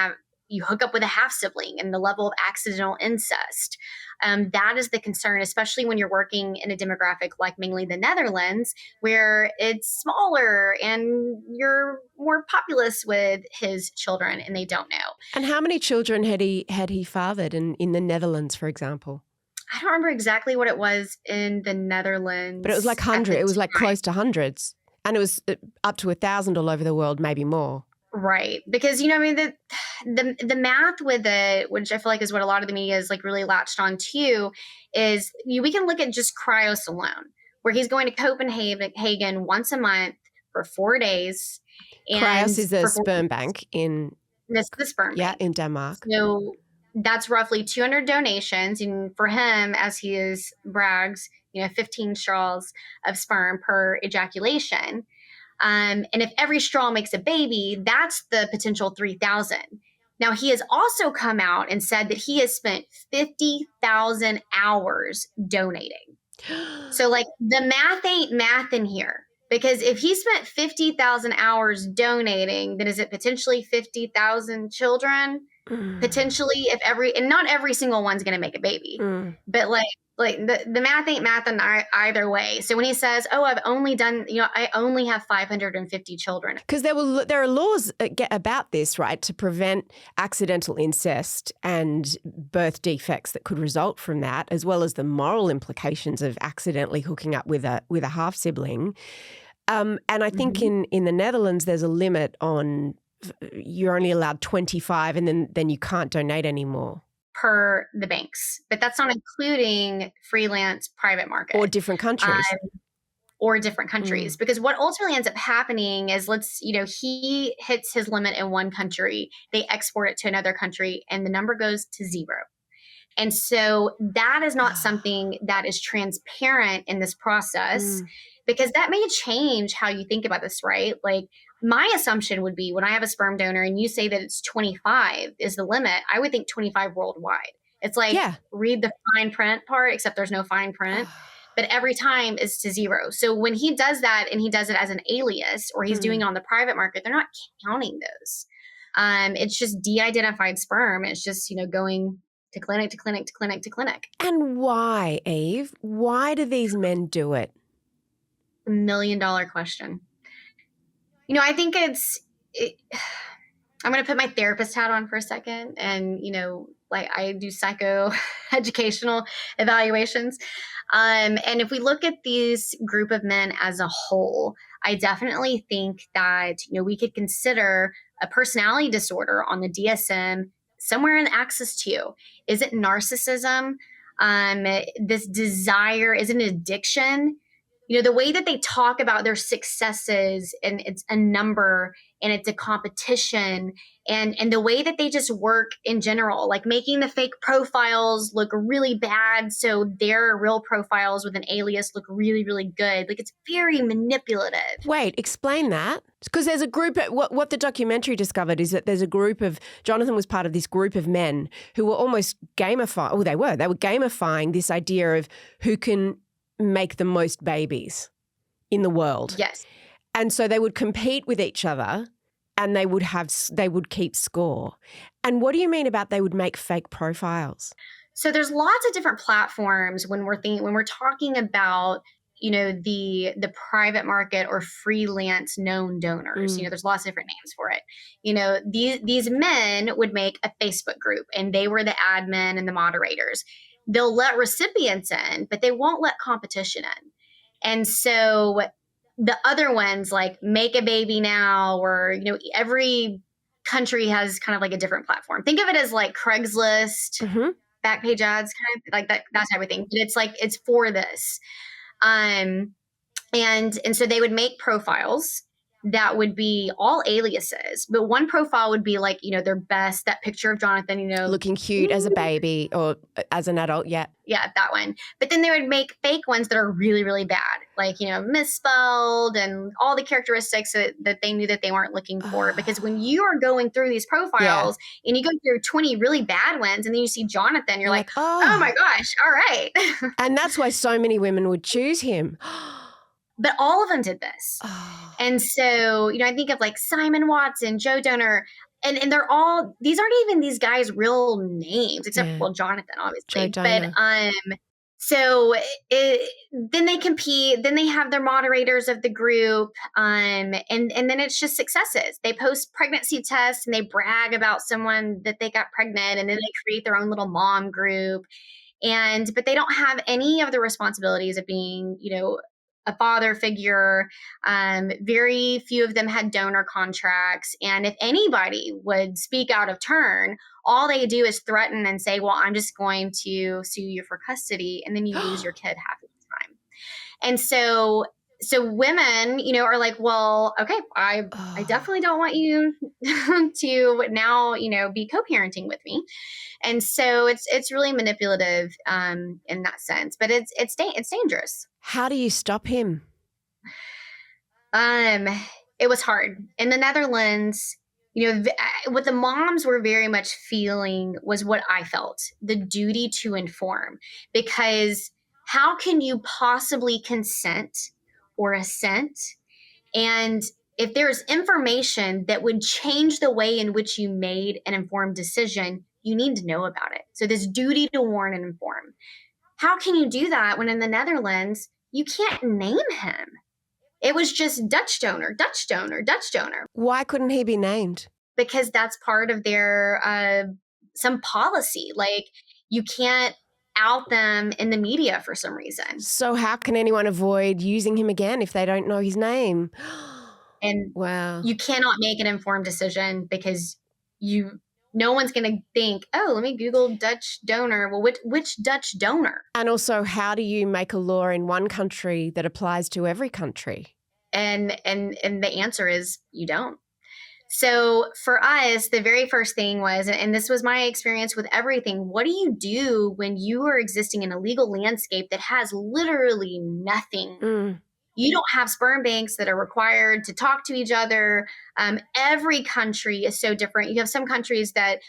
you hook up with a half sibling and the level of accidental incest? That is the concern, especially when you're working in a demographic like mainly the Netherlands, where it's smaller and you're more populous with his children and they don't know. And how many children had he fathered in the Netherlands, for example? I don't remember exactly what it was in the Netherlands. But it was like hundreds. It was like close to hundreds. And it was up to 1,000 all over the world, maybe more. Right. Because, the math with it, which I feel like is what a lot of the media is like really latched on to, is we can look at just Cryos alone, where he's going to Copenhagen once a month for 4 days. And Cryos is a sperm bank in the sperm bank. Yeah, in Denmark. So that's roughly 200 donations. And for him, as he brags, 15 straws of sperm per ejaculation. And if every straw makes a baby, that's the potential 3,000. Now, he has also come out and said that he has spent 50,000 hours donating. So, like, the math ain't math in here. Because if he spent 50,000 hours donating, then is it potentially 50,000 children? Potentially, if and not every single one's going to make a baby, but like the math ain't math in either way. So when he says, "Oh, I've only done, I only have 550 children," because there are laws about this, right, to prevent accidental incest and birth defects that could result from that, as well as the moral implications of accidentally hooking up with a half sibling. And I think in the Netherlands, there's a limit on. You're only allowed 25 and then you can't donate anymore. Per the banks. But that's not including freelance private market. Or different countries. Because what ultimately ends up happening is he hits his limit in one country, they export it to another country, and the number goes to 0. And so that is not something that is transparent in this process because that may change how you think about this, right? Like, my assumption would be when I have a sperm donor and you say that it's 25 is the limit, I would think 25 worldwide. It's like, read the fine print part, except there's no fine print. But every time is to 0. So when he does that and he does it as an alias or he's doing it on the private market, they're not counting those. It's just de-identified sperm. It's just, going to clinic, to clinic, to clinic, to clinic. And why, Eve? Why do these men do it? $1 million question. I think I'm going to put my therapist hat on for a second. And, like, I do psycho-educational evaluations. And if we look at these group of men as a whole, I definitely think that, we could consider a personality disorder on the DSM somewhere in the axis 2. Is it narcissism? This desire, is it an addiction? The way that they talk about their successes, and it's a number and it's a competition, and the way that they just work in general, like making the fake profiles look really bad so their real profiles with an alias look really, really good. Like, it's very manipulative. Wait, explain that. Because there's a group, what the documentary discovered is that there's a group of, Jonathan was part of this group of men who were almost gamifying, they were gamifying this idea of who can make the most babies in the world. Yes. And so they would compete with each other and they would keep score. And what do you mean about they would make fake profiles? So there's lots of different platforms when we're talking about, the private market or freelance known donors. There's lots of different names for it. These men would make a Facebook group and they were the admin and the moderators. They'll let recipients in, but they won't let competition in. And so the other ones, like Make a Baby Now, or, every country has kind of like a different platform. Think of it as like Craigslist, Backpage ads, kind of like that type of thing. But it's like, it's for this. And so they would make profiles that would be all aliases, but one profile would be like, their best, that picture of Jonathan, looking cute as a baby or as an adult. Yeah, that one. But then they would make fake ones that are really, really bad, like, misspelled and all the characteristics that they knew that they weren't looking for. Because when you are going through these profiles and you go through 20 really bad ones and then you see Jonathan, you're like, oh my gosh, all right. And that's why so many women would choose him. But all of them did this. And so, I think of like Simon Watson, Joe Donor, and these aren't even these guys' real names, except, Jonathan, obviously. But, so then they compete, then they have their moderators of the group, and then it's just successes. They post pregnancy tests and they brag about someone that they got pregnant, and then they create their own little mom group. But they don't have any of the responsibilities of being, a father figure. Very few of them had donor contracts. And if anybody would speak out of turn, all they do is threaten and say, well, I'm just going to sue you for custody. And then you lose your kid half of the time. And so women, are like, well, okay, I definitely don't want you to now, be co-parenting with me. And so it's really manipulative in that sense, but it's dangerous. How do you stop him? It was hard. In the Netherlands, what the moms were very much feeling was what I felt, the duty to inform. Because how can you possibly consent or assent? And if there's information that would change the way in which you made an informed decision, you need to know about it. So this duty to warn and inform. How can you do that when in the Netherlands, you can't name him? It was just Dutch donor, Dutch donor, Dutch donor. Why couldn't he be named? Because that's part of their some policy. Like, you can't out them in the media for some reason. So how can anyone avoid using him again if they don't know his name? And wow. You cannot make an informed decision because no one's going to think, oh, let me Google Dutch donor. Well, which Dutch donor? And also, how do you make a law in one country that applies to every country? And the answer is you don't. So for us, the very first thing was, and this was my experience with everything, what do you do when you are existing in a legal landscape that has literally nothing? You don't have sperm banks that are required to talk to each other. Every country is so different. You have some countries that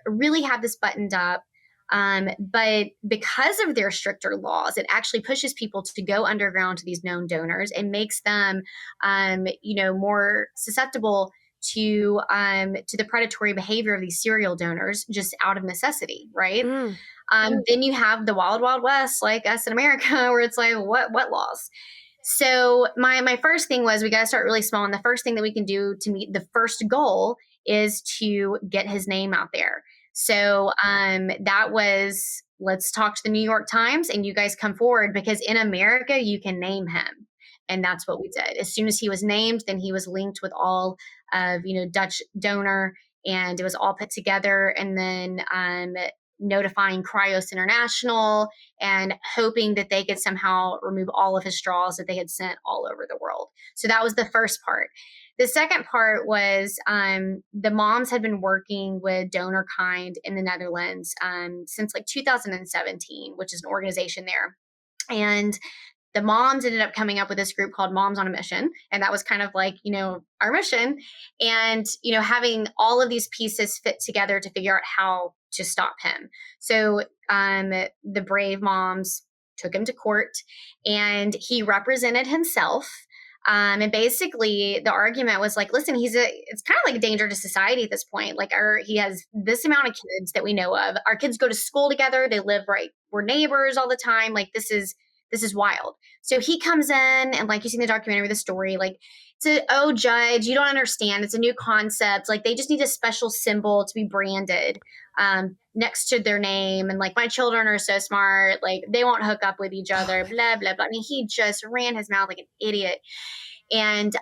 really have this buttoned up. But because of their stricter laws, it actually pushes people to go underground to these known donors and makes them, more susceptible to the predatory behavior of these serial donors just out of necessity, right? Then you have the wild, wild west, like us in America, where it's like, what laws? So my first thing was, we got to start really small. And the first thing that we can do to meet the first goal is to get his name out there. So that was, let's talk to the New York Times and you guys come forward, because in America, you can name him. And that's what we did. As soon as he was named, then he was linked with all of, Dutch donor, and it was all put together. And then notifying Cryos International and hoping that they could somehow remove all of his straws that they had sent all over the world. So that was the first part. The second part was the moms had been working with DonorKind in the Netherlands since like 2017, which is an organization there. And the moms ended up coming up with this group called Moms on a Mission. And that was kind of like, our mission. And, having all of these pieces fit together to figure out how to stop him. So the brave moms took him to court and he represented himself. And basically the argument was like, listen, it's kind of like a danger to society at this point. Like he has this amount of kids that we know of. Our kids go to school together. They live we're neighbors all the time. Like this is wild. So he comes in and like you see in the documentary, the story, like, judge, you don't understand. It's a new concept. Like they just need a special symbol to be branded next to their name. And like, my children are so smart. Like they won't hook up with each other, blah, blah, blah. I mean, he just ran his mouth like an idiot. And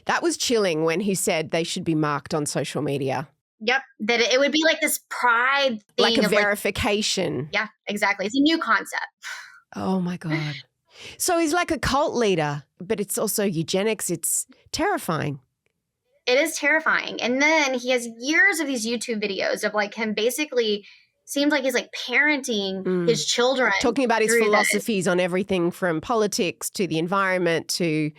that was chilling when he said they should be marked on social media. Yep. That it would be like this pride thing. Like a verification. Yeah, exactly. It's a new concept. Oh my God. So he's like a cult leader, but it's also eugenics. It's terrifying. It is terrifying. And then he has years of these YouTube videos of like him basically seems like he's like parenting his children. Talking about his philosophies on everything from politics to the environment to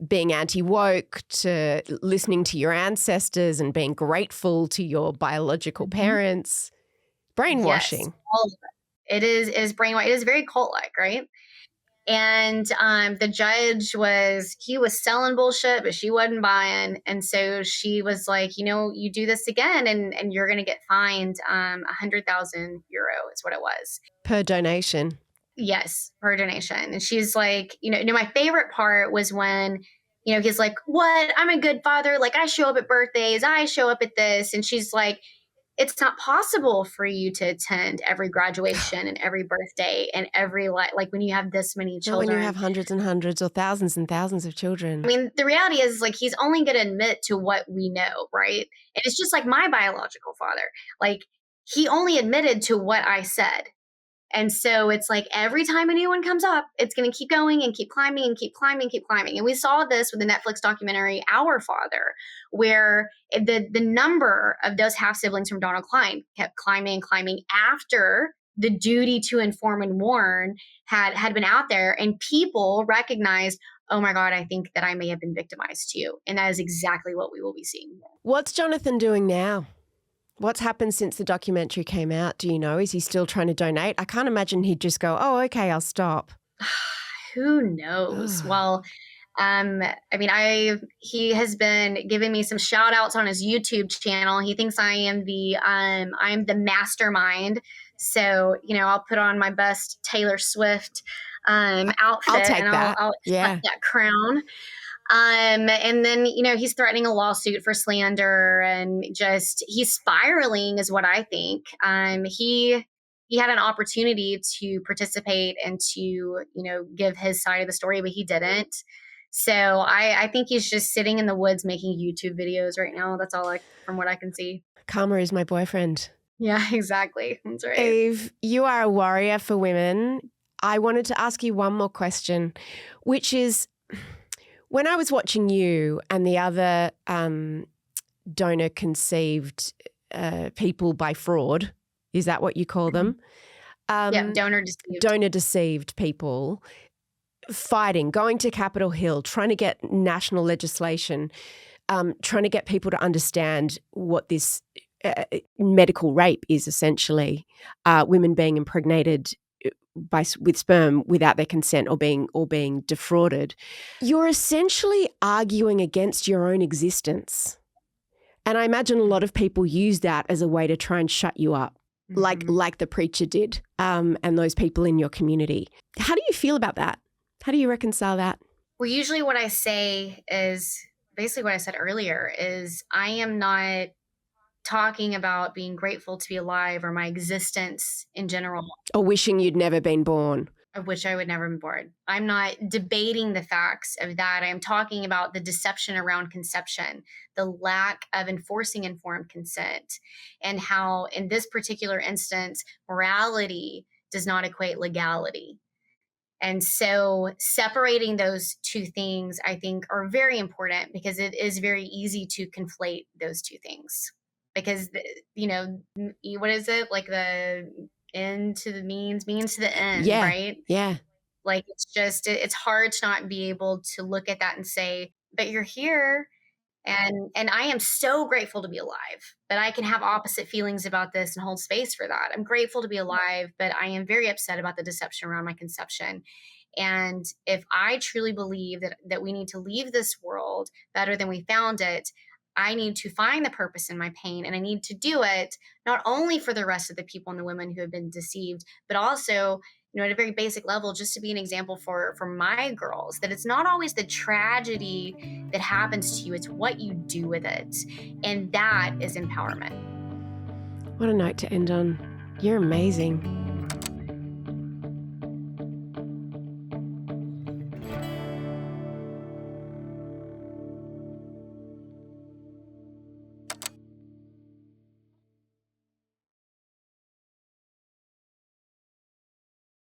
being anti-woke to listening to your ancestors and being grateful to your biological parents. Brainwashing. Yes, all of it. It is brainwashing. It is very cult-like, right? And the judge was selling bullshit, but she wasn't buying. And so she was like, you do this again and you're going to get fined 100,000 euro is what it was. Per donation. Yes, per donation. And she's like, my favorite part was when, he's like, what? I'm a good father. Like I show up at birthdays. I show up at this. And she's like, it's not possible for you to attend every graduation and every birthday and every like when you have this many children. When you have hundreds and hundreds or thousands and thousands of children. I mean, the reality is like he's only going to admit to what we know, right? And it's just like my biological father. Like he only admitted to what I said. And so it's like every time a new one comes up, it's going to keep going and keep climbing and keep climbing and keep climbing. And we saw this with the Netflix documentary, Our Father, where the number of those half siblings from Donald Klein kept climbing and climbing after the duty to inform and warn had been out there. And people recognized, oh my God, I think that I may have been victimized too. And that is exactly what we will be seeing. What's Jonathan doing now? What's happened since the documentary came out? Do you know? Is he still trying to donate? I can't imagine he'd just go, oh, okay, I'll stop. Who knows? Well, I mean, he has been giving me some shout outs on his YouTube channel. He thinks I am I'm the mastermind. So, you know, I'll put on my best Taylor Swift outfit. I'll take and that. I'll Yeah. that crown. And then, you know, he's threatening a lawsuit for slander and he's spiraling is what I think. He had an opportunity to participate and to, you know, give his side of the story, but he didn't. So I think he's just sitting in the woods making YouTube videos right now. That's all from what I can see. Karma is my boyfriend. Yeah, exactly. That's right. Eve, you are a warrior for women. I wanted to ask you one more question, which is, when I was watching you and the other donor-conceived people by fraud, is that what you call them? Yeah, donor-deceived. Donor-deceived people fighting, going to Capitol Hill, trying to get national legislation, trying to get people to understand what this medical rape is essentially, women being impregnated with sperm without their consent or being defrauded. You're essentially arguing against your own existence. And I imagine a lot of people use that as a way to try and shut you up, like the preacher did, and those people in your community. How do you feel about that? How do you reconcile that? Well, usually what I say is basically what I said earlier is I am not talking about being grateful to be alive or my existence in general. Or wishing you'd never been born. I wish I would never been born. I'm not debating the facts of that. I am talking about the deception around conception, the lack of enforcing informed consent, and how in this particular instance, morality does not equate legality. And so separating those two things, I think, are very important because it is very easy to conflate those two things. Because, you know, what is it? Like the end to the means to the end, Yeah. right? Yeah. Like it's hard to not be able to look at that and say, but you're here. And I am so grateful to be alive, but I can have opposite feelings about this and hold space for that. I'm grateful to be alive, but I am very upset about the deception around my conception. And if I truly believe that we need to leave this world better than we found it, I need to find the purpose in my pain, and I need to do it not only for the rest of the people and the women who have been deceived, but also, you know, at a very basic level, just to be an example for my girls, that it's not always the tragedy that happens to you, it's what you do with it. And that is empowerment. What a note to end on. You're amazing.